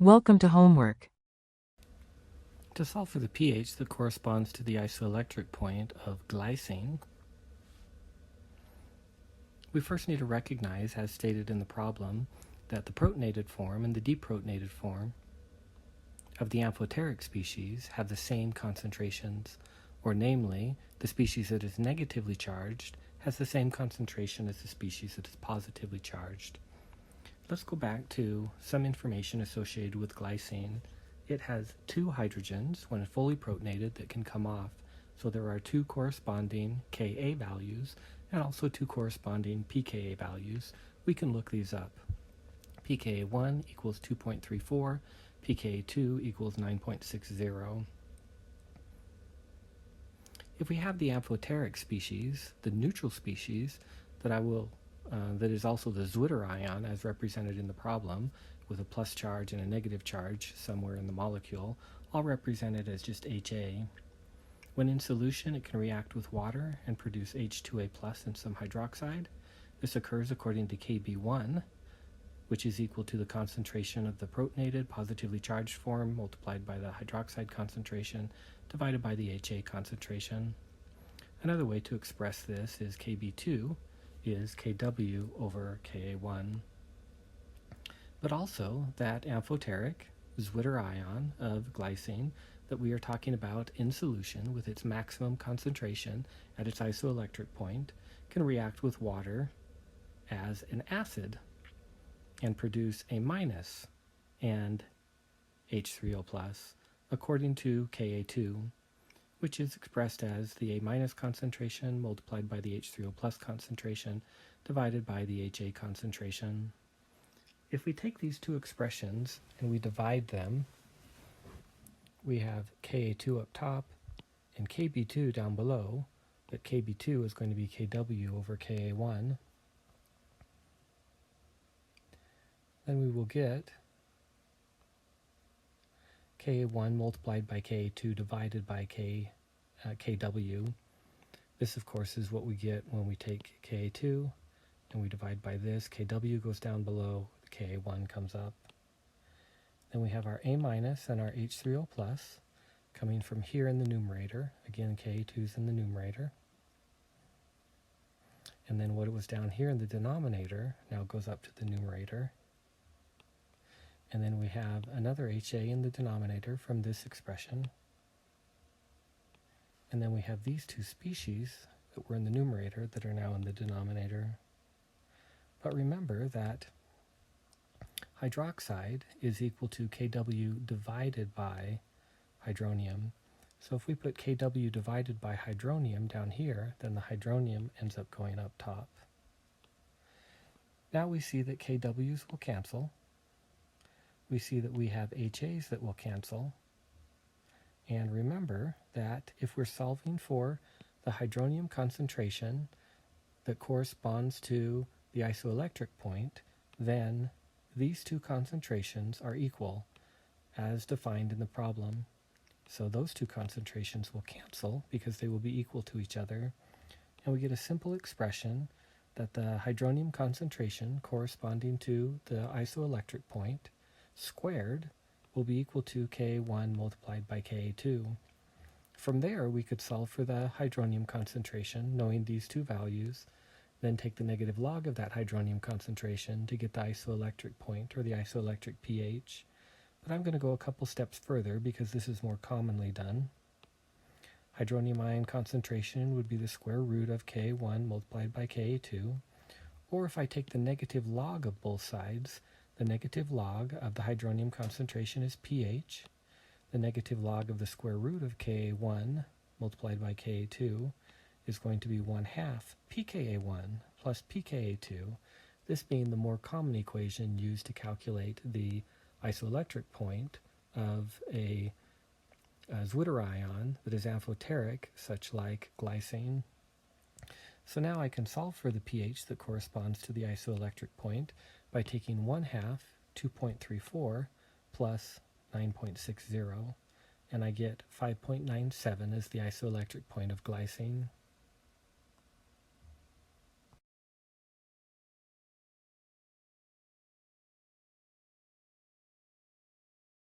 Welcome to homework. To solve for the pH that corresponds to the isoelectric point of glycine, we first need to recognize, as stated in the problem, that the protonated form and the deprotonated form of the amphoteric species have the same concentrations, or namely, the species that is negatively charged has the same concentration as the species that is positively charged. Let's go back to some information associated with glycine. It has two hydrogens when fully protonated that can come off. So there are two corresponding Ka values and also two corresponding pKa values. We can look these up. pKa1 equals 2.34, pKa2 equals 9.60. If we have the amphoteric species, the neutral species, that is also the Zwitter ion as represented in the problem, with a plus charge and a negative charge somewhere in the molecule, all represented as just HA. When in solution, it can react with water and produce H2A plus and some hydroxide. This occurs according to Kb1, which is equal to the concentration of the protonated positively charged form multiplied by the hydroxide concentration divided by the HA concentration. Another way to express this is Kb2 is Kw over Ka1. But also that amphoteric Zwitter ion of glycine that we are talking about in solution with its maximum concentration at its isoelectric point can react with water as an acid and produce a minus and H3O plus according to Ka2, which is expressed as the A minus concentration multiplied by the H3O plus concentration divided by the HA concentration. If we take these two expressions and we divide them, we have Ka2 up top and Kb2 down below, but Kb2 is going to be Kw over Ka1. Then we will get Ka1 multiplied by Ka2 divided by Kw. This, of course, is what we get when we take Ka2 and we divide by this. Kw goes down below, Ka1 comes up. Then we have our A minus and our H3O plus coming from here in the numerator. Again, Ka2 is in the numerator. And then what was down here in the denominator now goes up to the numerator. And then we have another HA in the denominator from this expression. And then we have these two species that were in the numerator that are now in the denominator. But remember that hydroxide is equal to Kw divided by hydronium. So if we put Kw divided by hydronium down here, then the hydronium ends up going up top. Now we see that Kw's will cancel. We see that we have HAs that will cancel. And remember that if we're solving for the hydronium concentration that corresponds to the isoelectric point, then these two concentrations are equal as defined in the problem. So those two concentrations will cancel because they will be equal to each other. And we get a simple expression that the hydronium concentration corresponding to the isoelectric point squared will be equal to Ka1 multiplied by Ka2. From there, we could solve for the hydronium concentration, knowing these two values, then take the negative log of that hydronium concentration to get the isoelectric point, or the isoelectric pH. But I'm going to go a couple steps further because this is more commonly done. Hydronium ion concentration would be the square root of Ka1 multiplied by Ka2. Or if I take the negative log of both sides, the negative log of the hydronium concentration is pH. The negative log of the square root of Ka1 multiplied by Ka2 is going to be 1/2 pKa1 plus pKa2, this being the more common equation used to calculate the isoelectric point of a Zwitter ion that is amphoteric, such like glycine. So now I can solve for the pH that corresponds to the isoelectric point by taking 1/2 2.34 plus 9.60, and I get 5.97 as the isoelectric point of glycine.